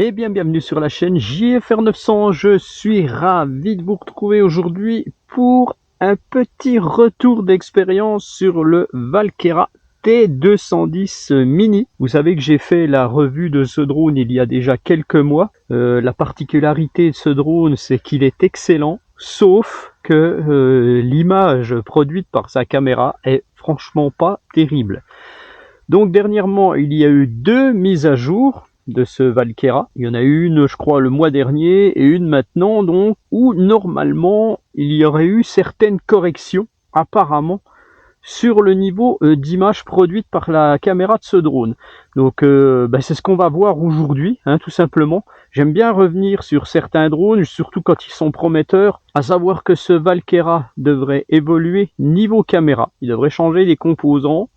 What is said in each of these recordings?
Eh bien, bienvenue sur la chaîne JFR900. Je suis ravi de vous retrouver aujourd'hui pour un petit retour d'expérience sur le Valkera T210 Mini. Vous savez que j'ai fait la revue de ce drone il y a déjà quelques mois. La particularité de ce drone, c'est qu'il est excellent, sauf que l'image produite par sa caméra est franchement pas terrible. Donc dernièrement, il y a eu 2 mises à jour de ce Valkera. Il y en a une, je crois, le mois dernier et une maintenant, donc, où normalement il y aurait eu certaines corrections, apparemment, sur le niveau d'image produite par la caméra de ce drone. Donc c'est ce qu'on va voir aujourd'hui, tout simplement. J'aime bien revenir sur certains drones, surtout quand ils sont prometteurs, à savoir que ce Valkera devrait évoluer niveau caméra. Il devrait changer les composants.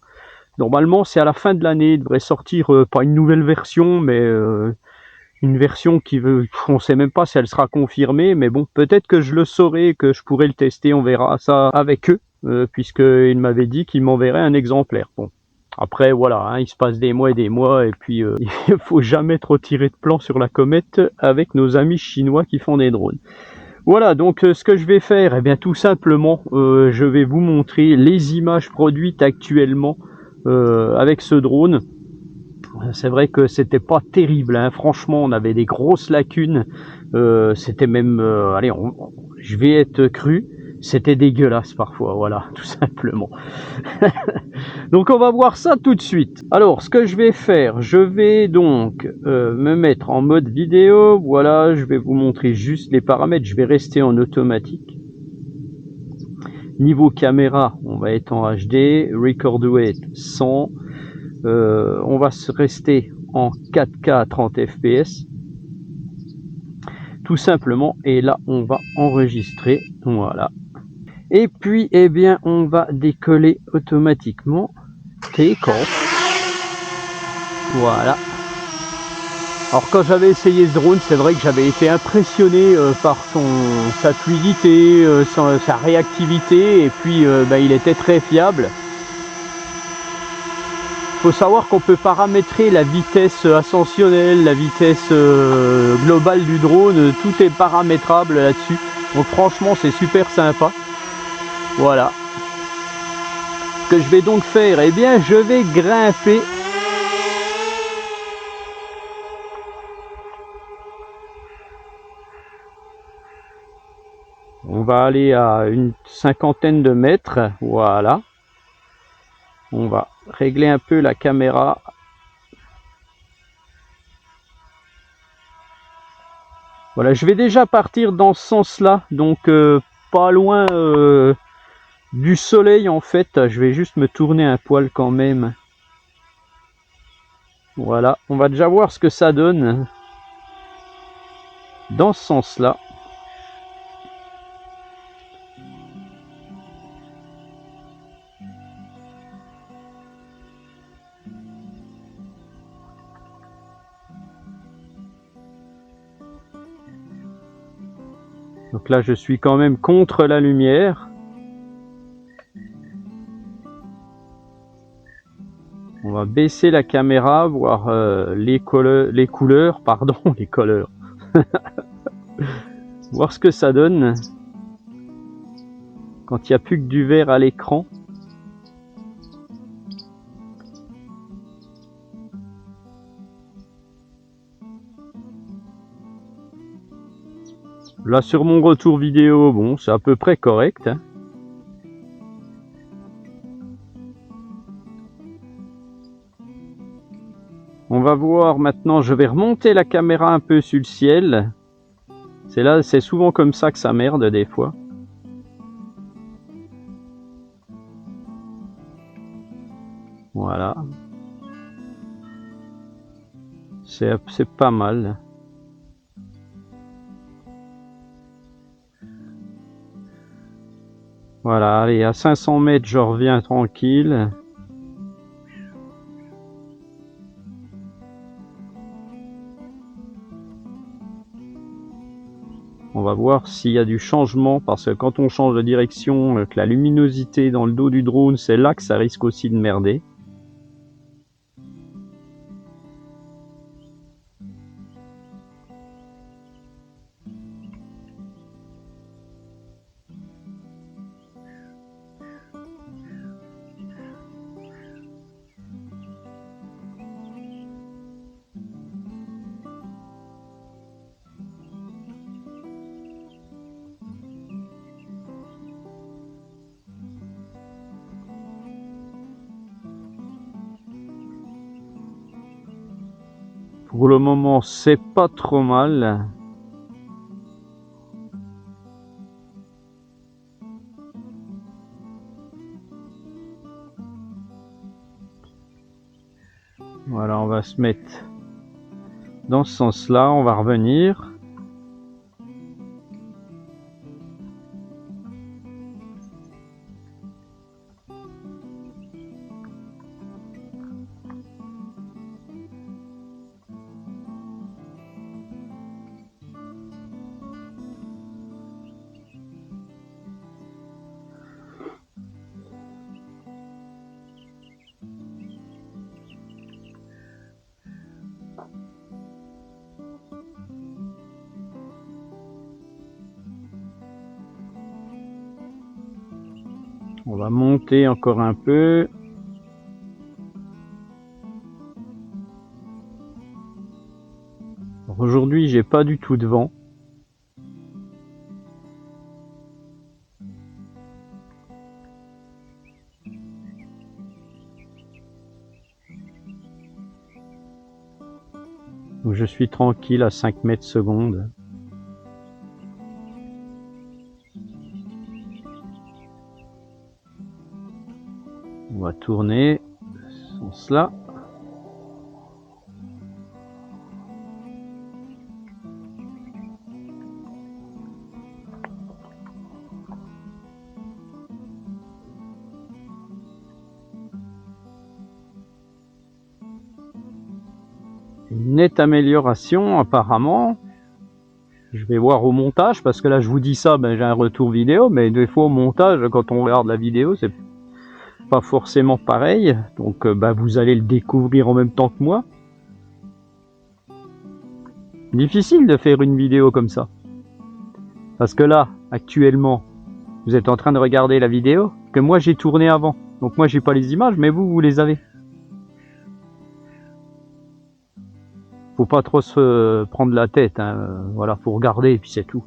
Normalement, c'est à la fin de l'année, il devrait sortir pas une nouvelle version, mais une version qui veut, on sait même pas si elle sera confirmée, mais bon, peut-être que je le saurai, que je pourrai le tester, on verra ça avec eux, puisqu'ils m'avaient dit qu'ils m'enverraient un exemplaire. Bon, après voilà, il se passe des mois et des mois, et puis il faut jamais trop tirer de plan sur la comète avec nos amis chinois qui font des drones. Voilà, donc ce que je vais faire, eh bien tout simplement, je vais vous montrer les images produites actuellement avec ce drone. C'est vrai que c'était pas terrible, franchement, on avait des grosses lacunes. C'était même, allez, je vais être cru, c'était dégueulasse parfois, voilà, tout simplement. Donc on va voir ça tout de suite. Alors, ce que je vais faire, je vais donc me mettre en mode vidéo. Voilà, je vais vous montrer juste les paramètres. Je vais rester en automatique. Niveau caméra, on va être en HD. Record rate 100. On va se rester en 4K à 30 fps. Tout simplement. Et là, on va enregistrer. Voilà. Et puis, eh bien, on va décoller automatiquement. Take off. Voilà. Alors quand j'avais essayé ce drone, c'est vrai que j'avais été impressionné par sa fluidité, sa réactivité, et puis il était très fiable. Il faut savoir qu'on peut paramétrer la vitesse ascensionnelle, la vitesse globale du drone, tout est paramétrable là-dessus. Donc franchement c'est super sympa. Voilà. Ce que je vais donc faire, eh bien je vais grimper. On va aller à une 50aine de mètres, voilà. On va régler un peu la caméra. Voilà, je vais déjà partir dans ce sens-là, donc pas loin du soleil en fait. Je vais juste me tourner un poil quand même. Voilà, on va déjà voir ce que ça donne dans ce sens-là. Donc là, je suis quand même contre la lumière. On va baisser la caméra, voir les couleurs, pardon, les couleurs. Voir ce que ça donne quand il n'y a plus que du vert à l'écran. Là sur mon retour vidéo, bon, c'est à peu près correct. On va voir maintenant, je vais remonter la caméra un peu sur le ciel. C'est souvent comme ça que ça merde des fois. Voilà. C'est pas mal. Voilà, allez, à 500 mètres, je reviens tranquille. On va voir s'il y a du changement, parce que quand on change de direction, que la luminosité dans le dos du drone, c'est là que ça risque aussi de merder. Pour le moment, c'est pas trop mal. Voilà, on va se mettre dans ce sens-là, on va revenir. On va monter encore un peu. Aujourd'hui, j'ai pas du tout de vent. Donc je suis tranquille à 5 mètres secondes. On va tourner ce sens-là. Une nette amélioration apparemment. Je vais voir au montage parce que là je vous dis ça, ben, j'ai un retour vidéo, mais des fois au montage quand on regarde la vidéo c'est pas forcément pareil, donc ben, vous allez le découvrir en même temps que moi. Difficile de faire une vidéo comme ça parce que là actuellement vous êtes en train de regarder la vidéo que moi j'ai tourné avant, donc moi j'ai pas les images mais vous les avez. Faut pas trop se prendre la tête, hein. Voilà, faut regarder et puis c'est tout.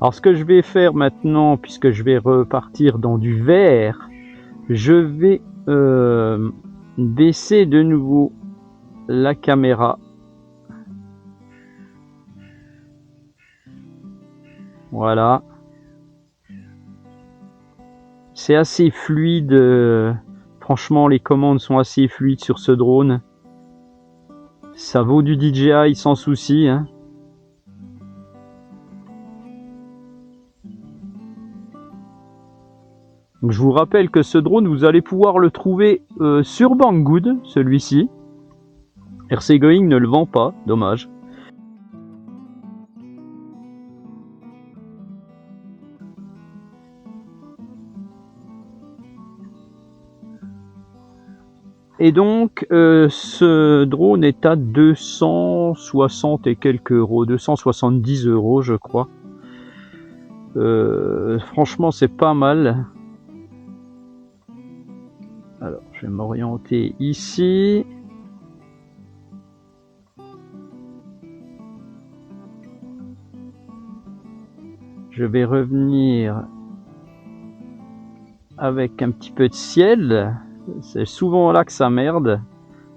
Alors ce que je vais faire maintenant, puisque je vais repartir dans du vert, je vais baisser de nouveau la caméra. Voilà. C'est assez fluide. Franchement, les commandes sont assez fluides sur ce drone. Ça vaut du DJI sans souci, hein. Donc, je vous rappelle que ce drone, vous allez pouvoir le trouver sur Banggood, celui-ci. RC Going ne le vend pas, dommage. Et donc, ce drone est à 260 et quelques euros, 270 euros, je crois. Franchement, c'est pas mal. Alors, je vais m'orienter ici. Je vais revenir avec un petit peu de ciel. C'est souvent là que ça merde.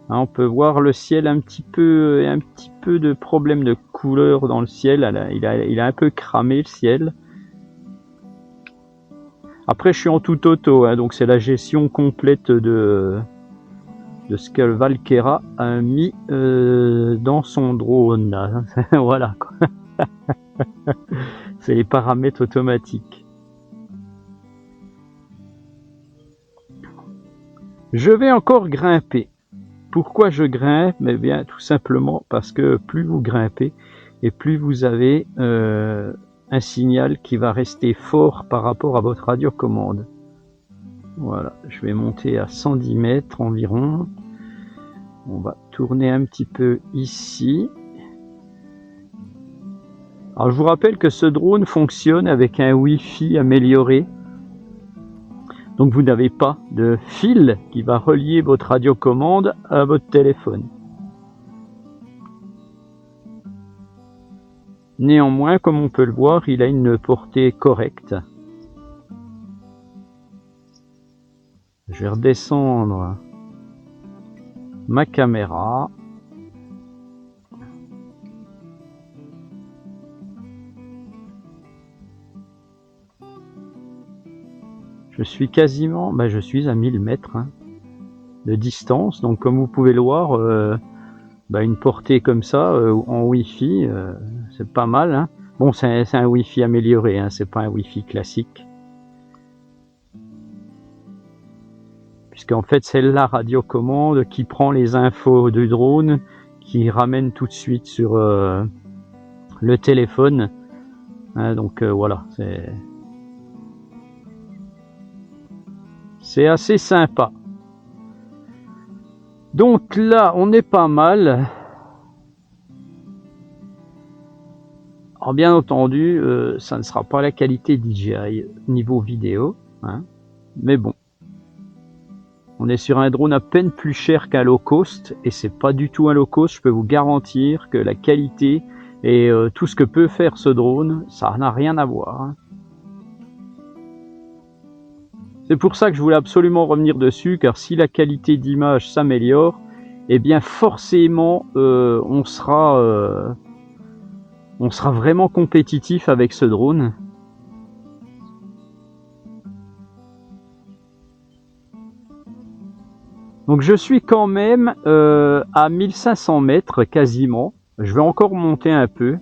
Hein, on peut voir le ciel un petit peu de problème de couleur dans le ciel. Il a un peu cramé le ciel. Après, je suis en tout auto, hein, donc c'est la gestion complète de ce que Valkera a mis dans son drone. Là. Voilà, quoi. C'est les paramètres automatiques. Je vais encore grimper. Pourquoi je grimpe? Eh bien, tout simplement parce que plus vous grimpez et plus vous avez un signal qui va rester fort par rapport à votre radiocommande. Voilà, je vais monter à 110 mètres environ. On va tourner un petit peu ici. Alors, je vous rappelle que ce drone fonctionne avec un Wi-Fi amélioré. Donc, vous n'avez pas de fil qui va relier votre radiocommande à votre téléphone. Néanmoins, comme on peut le voir, il a une portée correcte. Je vais redescendre ma caméra. Je suis quasiment, je suis à 1000 mètres hein, de distance. Donc comme vous pouvez le voir, une portée comme ça en Wi-Fi, c'est pas mal. Hein. Bon, c'est un Wi-Fi amélioré, hein, c'est pas un Wi-Fi classique. Puisqu'en fait, c'est la radiocommande qui prend les infos du drone, qui ramène tout de suite sur le téléphone. Hein, donc voilà, c'est assez sympa. Donc là, on est pas mal. Alors bien entendu, ça ne sera pas la qualité DJI niveau vidéo, hein, mais bon. On est sur un drone à peine plus cher qu'un low cost, et c'est pas du tout un low cost, je peux vous garantir que la qualité et tout ce que peut faire ce drone, ça n'a rien à voir. Hein. C'est pour ça que je voulais absolument revenir dessus, car si la qualité d'image s'améliore, eh bien forcément on sera vraiment compétitif avec ce drone. Donc je suis quand même à 1500 mètres quasiment. Je vais encore monter un peu.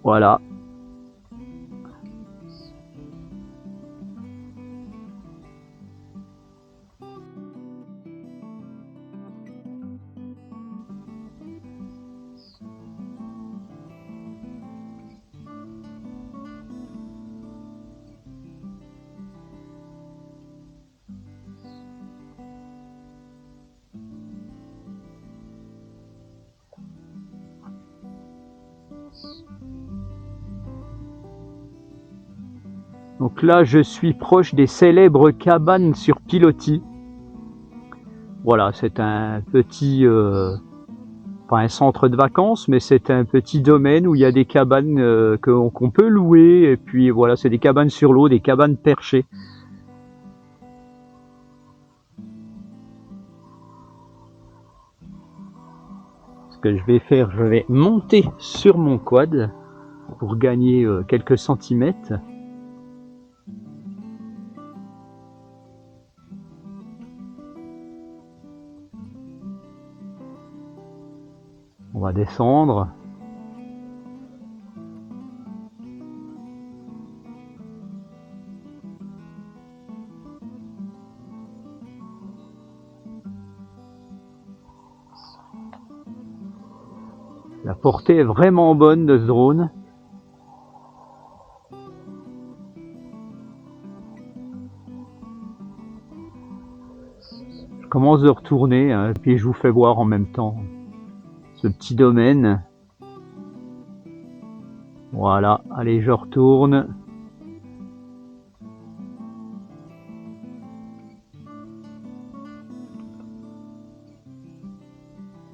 Voilà. Donc là, je suis proche des célèbres cabanes sur pilotis. Voilà, c'est un petit, pas un centre de vacances, mais c'est un petit domaine où il y a des cabanes qu'on peut louer. Et puis voilà, c'est des cabanes sur l'eau, des cabanes perchées. Ce que je vais faire, je vais monter sur mon quad pour gagner quelques centimètres. On va descendre. La portée est vraiment bonne de ce drone. Je commence de retourner, hein, puis je vous fais voir en même temps ce petit domaine. Voilà, allez, je retourne.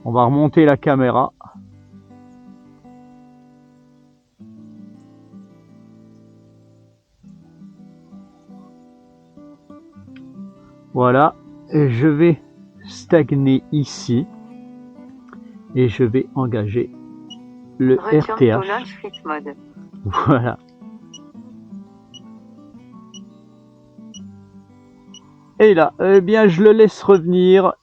On va remonter la caméra. Voilà, et je vais stagner ici et je vais engager le RTH. Voilà. Et là, eh bien, je le laisse revenir.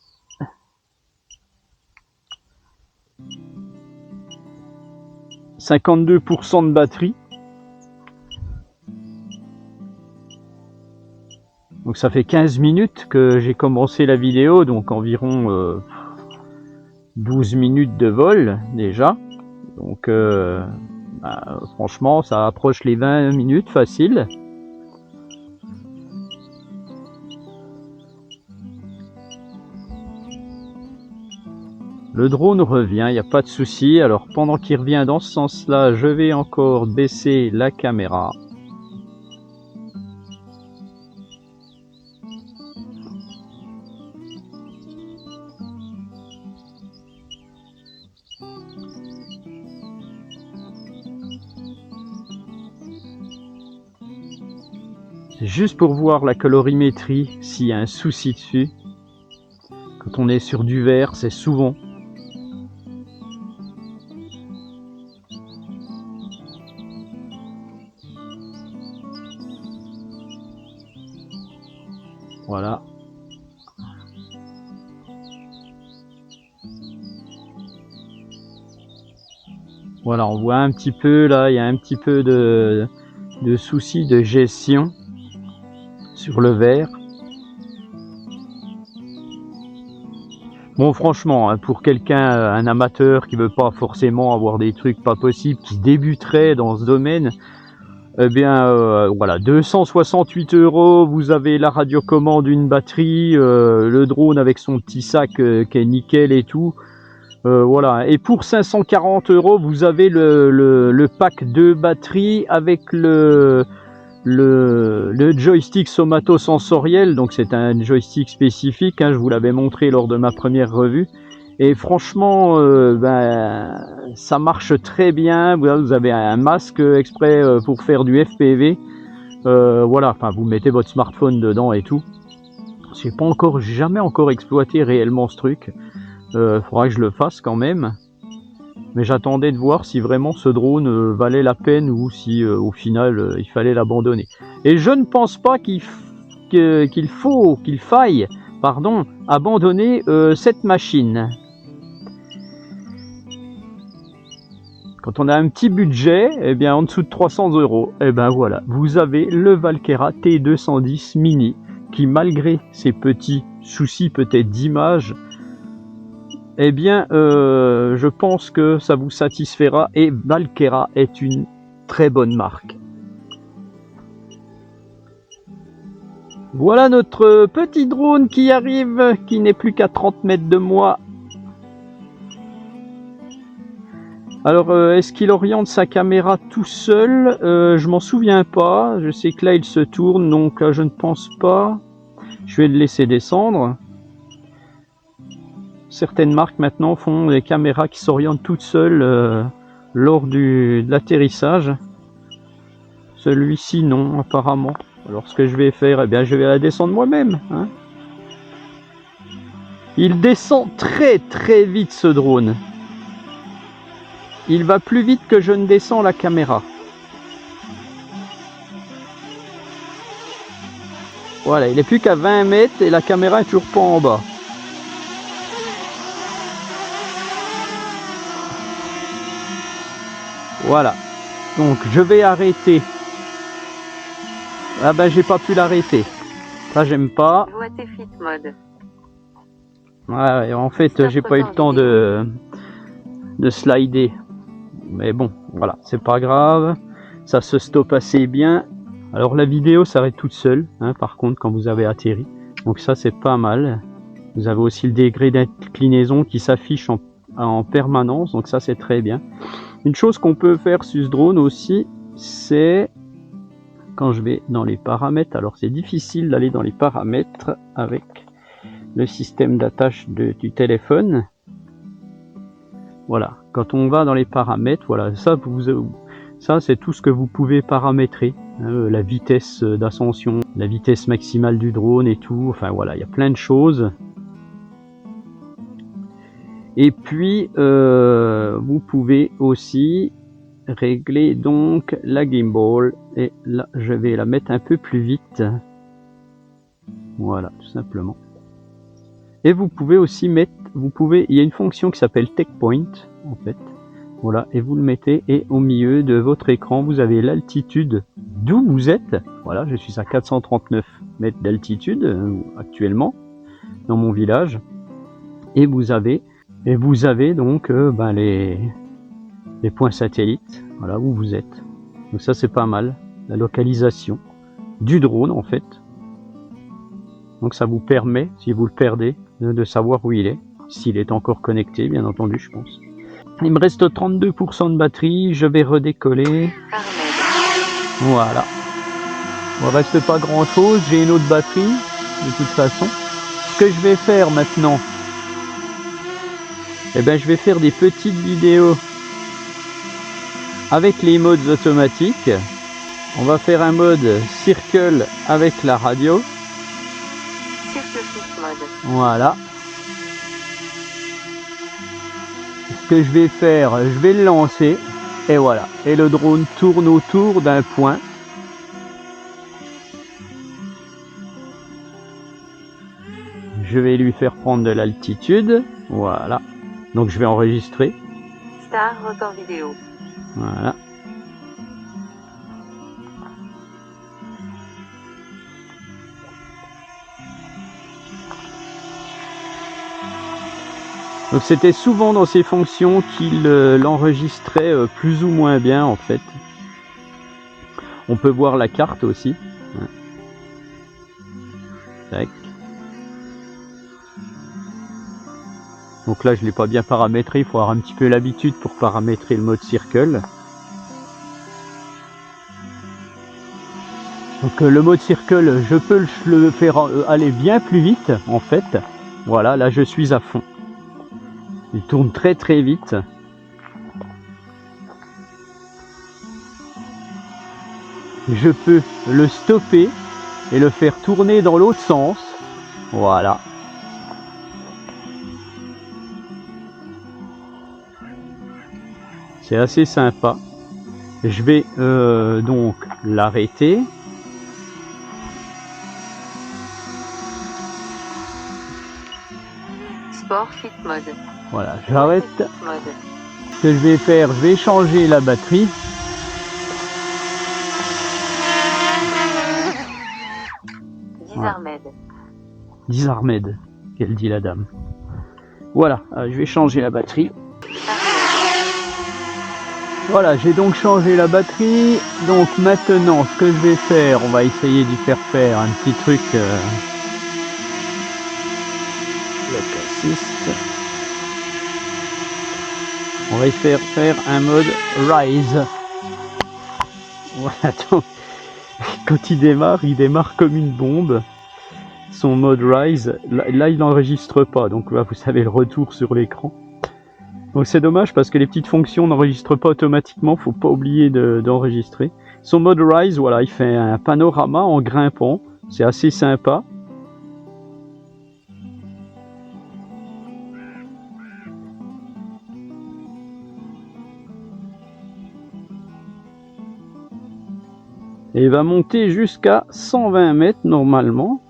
« 52% de batterie. » Donc ça fait 15 minutes que j'ai commencé la vidéo, donc environ 12 minutes de vol déjà. Donc franchement, ça approche les 20 minutes facile. Le drone revient, il n'y a pas de souci. Alors pendant qu'il revient dans ce sens-là, je vais encore baisser la caméra. juste pour voir la colorimétrie, s'il y a un souci dessus. Quand on est sur du vert, c'est souvent. Voilà. Voilà, on voit un petit peu là, il y a un petit peu de soucis de gestion sur le verre. Bon, franchement, pour quelqu'un, un amateur qui veut pas forcément avoir des trucs pas possibles, qui débuterait dans ce domaine, eh bien, voilà, 268 €, vous avez la radiocommande, une batterie, le drone avec son petit sac qui est nickel et tout. Voilà, et pour 540 €, vous avez le pack de batterie avec le joystick somatosensoriel. Donc c'est un joystick spécifique, hein, je vous l'avais montré lors de ma première revue. Et franchement, ça marche très bien. Vous avez un masque exprès pour faire du FPV. Voilà, enfin vous mettez votre smartphone dedans et tout. J'ai jamais encore exploité réellement ce truc. Faudra que je le fasse quand même. Mais j'attendais de voir si vraiment ce drone valait la peine ou si au final il fallait l'abandonner. Et je ne pense pas qu'il faille abandonner cette machine. Quand on a un petit budget, eh bien en dessous de 300 €, eh ben voilà, vous avez le Valkera T210 Mini qui, malgré ses petits soucis peut-être d'image, eh bien je pense que ça vous satisfera, et Valkera est une très bonne marque. Voilà notre petit drone qui arrive, qui n'est plus qu'à 30 mètres de moi. Alors, est-ce qu'il oriente sa caméra tout seul? Je m'en souviens pas. Je sais que là, il se tourne, donc je ne pense pas. Je vais le laisser descendre. Certaines marques maintenant font des caméras qui s'orientent toutes seules lors de l'atterrissage. Celui-ci, non, apparemment. Alors, ce que je vais faire, eh bien, je vais la descendre moi-même, hein. Il descend très très vite, ce drone. Il va plus vite que je ne descends la caméra. Voilà, il est plus qu'à 20 mètres et la caméra est toujours pas en bas. Voilà. Donc je vais arrêter. Ah ben j'ai pas pu l'arrêter. Ça j'aime pas. Ouais, en fait j'ai pas eu le temps de slider. Mais bon, voilà, c'est pas grave. Ça se stoppe assez bien. Alors la vidéo s'arrête toute seule, hein, par contre, quand vous avez atterri. Donc ça, c'est pas mal. Vous avez aussi le degré d'inclinaison qui s'affiche en permanence. Donc ça, c'est très bien. Une chose qu'on peut faire sur ce drone aussi, c'est quand je vais dans les paramètres. Alors c'est difficile d'aller dans les paramètres avec le système d'attache du téléphone. Voilà, quand on va dans les paramètres, voilà, ça c'est tout ce que vous pouvez paramétrer, hein, la vitesse d'ascension, la vitesse maximale du drone et tout. Enfin voilà, il y a plein de choses. Et puis vous pouvez aussi régler donc la gimbal, et là je vais la mettre un peu plus vite. Voilà, tout simplement. Et vous pouvez aussi mettre, il y a une fonction qui s'appelle Take Point, en fait. Voilà, et vous le mettez, et au milieu de votre écran, vous avez l'altitude d'où vous êtes. Voilà, je suis à 439 mètres d'altitude actuellement, dans mon village. Et vous avez donc les points satellites, voilà, où vous êtes. Donc ça, c'est pas mal, la localisation du drone, en fait. Donc ça vous permet, si vous le perdez, de savoir où il est, s'il est encore connecté, bien entendu, je pense. Il me reste 32% de batterie, je vais redécoller. Voilà. Il ne reste pas grand chose, j'ai une autre batterie, de toute façon. Ce que je vais faire maintenant, eh ben, je vais faire des petites vidéos avec les modes automatiques. On va faire un mode circle avec la radio. Circle fit mode. Voilà. Ce que je vais faire, je vais le lancer. Et voilà. Et le drone tourne autour d'un point. Je vais lui faire prendre de l'altitude. Voilà. Donc je vais enregistrer. Start record vidéo. Voilà. Donc c'était souvent dans ces fonctions qu'il l'enregistrait plus ou moins bien en fait. On peut voir la carte aussi. Tac. Donc là je ne l'ai pas bien paramétré, il faut avoir un petit peu l'habitude pour paramétrer le mode circle. Donc le mode circle, je peux le faire aller bien plus vite en fait. Voilà, là je suis à fond. Il tourne très très vite. Je peux le stopper et le faire tourner dans l'autre sens. Voilà. C'est assez sympa. Je vais donc l'arrêter. Sport fit mode. Voilà, j'arrête. Mode. Ce que je vais faire, je vais changer la batterie. Disarmed. Disarmed, qu'elle dit la dame. Voilà, je vais changer la batterie. Voilà, j'ai donc changé la batterie. Donc maintenant, ce que je vais faire, on va essayer d'y faire un petit truc. Le cassiste. On va y faire un mode Rise. Voilà, donc quand il démarre comme une bombe. Son mode Rise, là il n'enregistre pas, donc là vous savez le retour sur l'écran. Donc c'est dommage parce que les petites fonctions n'enregistrent pas automatiquement, faut pas oublier d'enregistrer. Son mode Rise, voilà, il fait un panorama en grimpant, c'est assez sympa. Et il va monter jusqu'à 120 mètres normalement.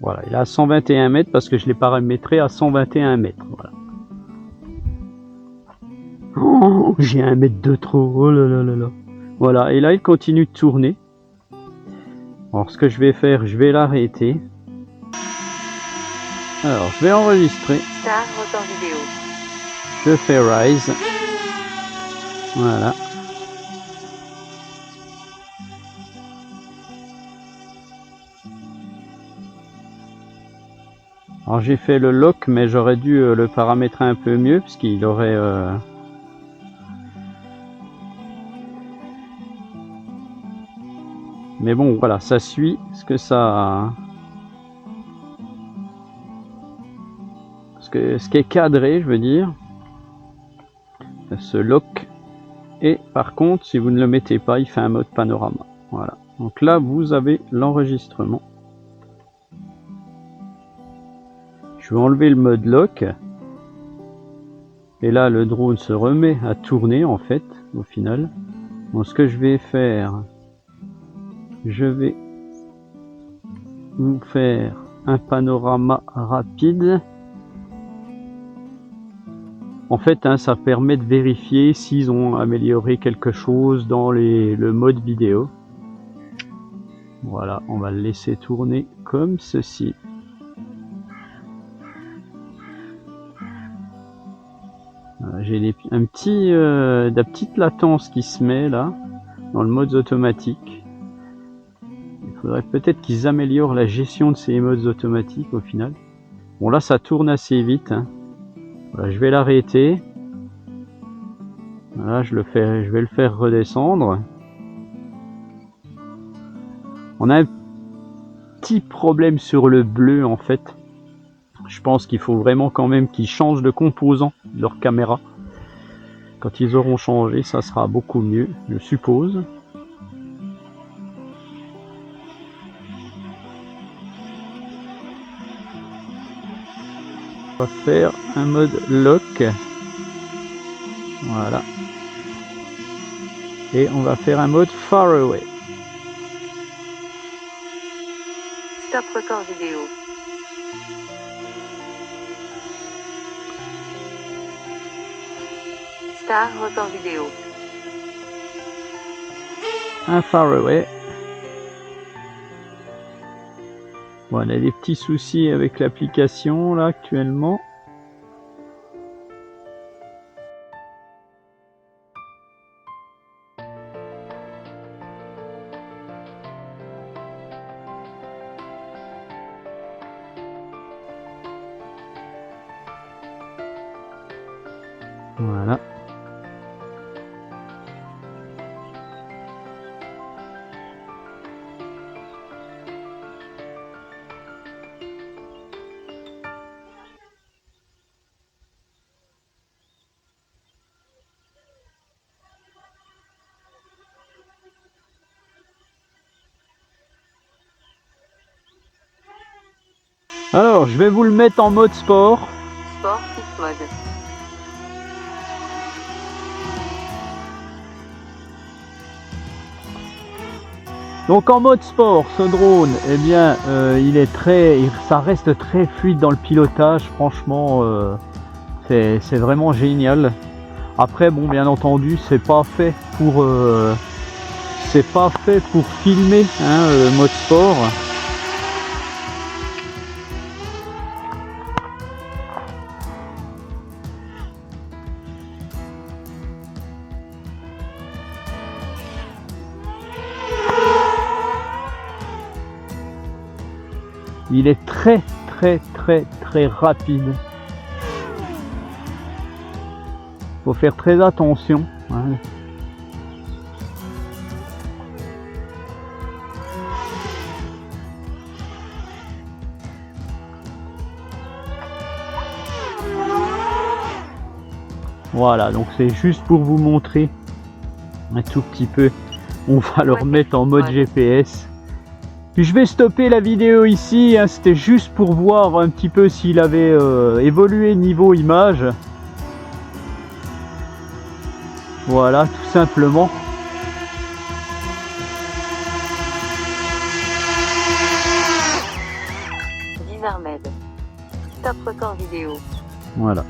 Voilà, il est à 121 mètres parce que je l'ai paramétré à 121 mètres. Voilà. Oh, j'ai 1 mètre de trop. Oh là là là là. Voilà, et là il continue de tourner. Alors ce que je vais faire, je vais l'arrêter. Alors je vais enregistrer. Start record vidéo. Je fais Rise. Voilà. Alors j'ai fait le lock, mais j'aurais dû le paramétrer un peu mieux puisqu'il aurait mais bon voilà, ça suit ce que ça ce qui est cadré, je veux dire, ce lock. Et par contre, si vous ne le mettez pas, il fait un mode panorama. Voilà. Donc là, vous avez l'enregistrement. Je vais enlever le mode lock. Et là, le drone se remet à tourner, en fait, au final. Donc ce que je vais faire, je vais vous faire un panorama rapide. En fait, ça permet de vérifier s'ils ont amélioré quelque chose dans le mode vidéo. Voilà, on va le laisser tourner comme ceci. J'ai la petite latence qui se met là, dans le mode automatique. Il faudrait peut-être qu'ils améliorent la gestion de ces modes automatiques au final. Bon là, ça tourne assez vite, hein. Voilà, je vais l'arrêter. Voilà, je vais le faire redescendre. On a un petit problème sur le bleu en fait. Je pense qu'il faut vraiment quand même qu'ils changent de composant de leur caméra. Quand ils auront changé, ça sera beaucoup mieux, je suppose. On va faire un mode lock. Voilà. Et on va faire un mode far away. Stop record vidéo. Star record vidéo. Un far away. Bon, on a des petits soucis avec l'application là actuellement. Voilà. Alors, je vais vous le mettre en mode sport. Sport fit mode. Donc en mode sport, ce drone, eh bien, ça reste très fluide dans le pilotage. Franchement, c'est vraiment génial. Après, bon, bien entendu, c'est pas fait pour filmer, hein, le mode sport. Il est très rapide. Faut faire très attention, hein. Voilà, donc c'est juste pour vous montrer un tout petit peu. On va le remettre en mode GPS. Puis je vais stopper la vidéo ici, hein. C'était juste pour voir un petit peu s'il avait évolué niveau image. Voilà, tout simplement. Disarmed. Stop record vidéo. Voilà.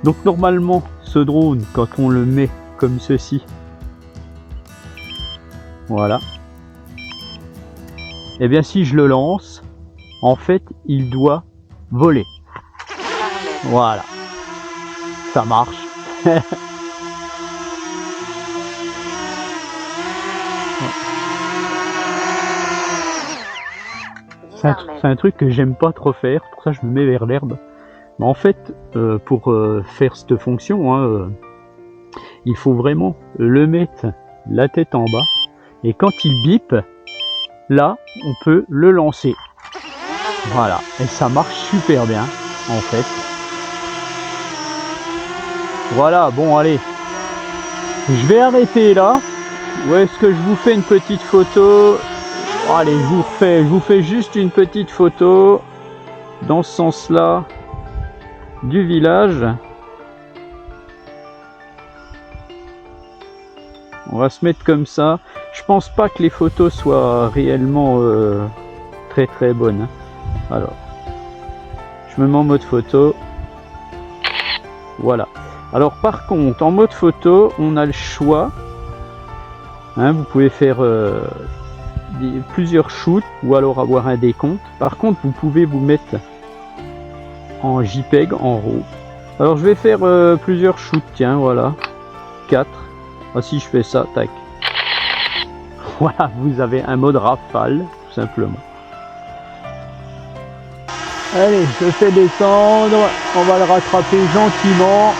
Donc normalement, ce drone, quand on le met comme ceci, voilà, et bien si je le lance, en fait, il doit voler. Disarmed. Voilà, ça marche. Disarmed. C'est un truc que j'aime pas trop faire, pour ça je me mets vers l'herbe. Mais en fait, pour faire cette fonction, hein, il faut vraiment le mettre la tête en bas. Et quand il bip, là, on peut le lancer. Voilà, et ça marche super bien, en fait. Voilà, bon, allez. Je vais arrêter là. Ou est-ce que je vous fais une petite photo? Allez, je vous fais juste une petite photo dans ce sens-là du village. On va se mettre comme ça. Je pense pas que les photos soient réellement très bonnes. Alors, je me mets en mode photo. Voilà. Alors par contre, en mode photo, on a le choix. Hein, vous pouvez faire plusieurs shoots ou alors avoir un décompte. Par contre, vous pouvez vous mettre en JPEG en RAW. Alors je vais faire plusieurs shoots. Tiens, voilà. 4. Ah, si je fais ça, tac. Voilà, vous avez un mode rafale, tout simplement. Allez, je le fais descendre. On va le rattraper gentiment.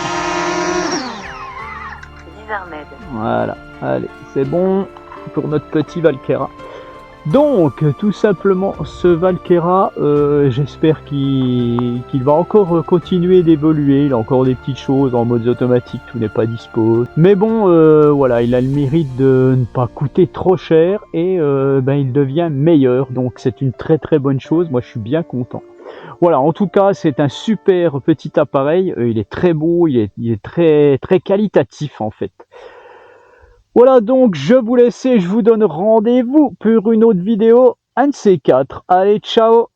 Disarmed. Voilà, allez, c'est bon pour notre petit Valkera. Donc, tout simplement, ce Valkera, j'espère qu'il va encore continuer d'évoluer. Il a encore des petites choses en mode automatique, tout n'est pas dispo. Mais bon, voilà, il a le mérite de ne pas coûter trop cher et il devient meilleur. Donc, c'est une très très bonne chose. Moi, je suis bien content. Voilà, en tout cas, c'est un super petit appareil. Il est très beau, il est très très qualitatif en fait. Voilà, donc je vous laisse et je vous donne rendez-vous pour une autre vidéo, un de ces quatre. Allez, ciao!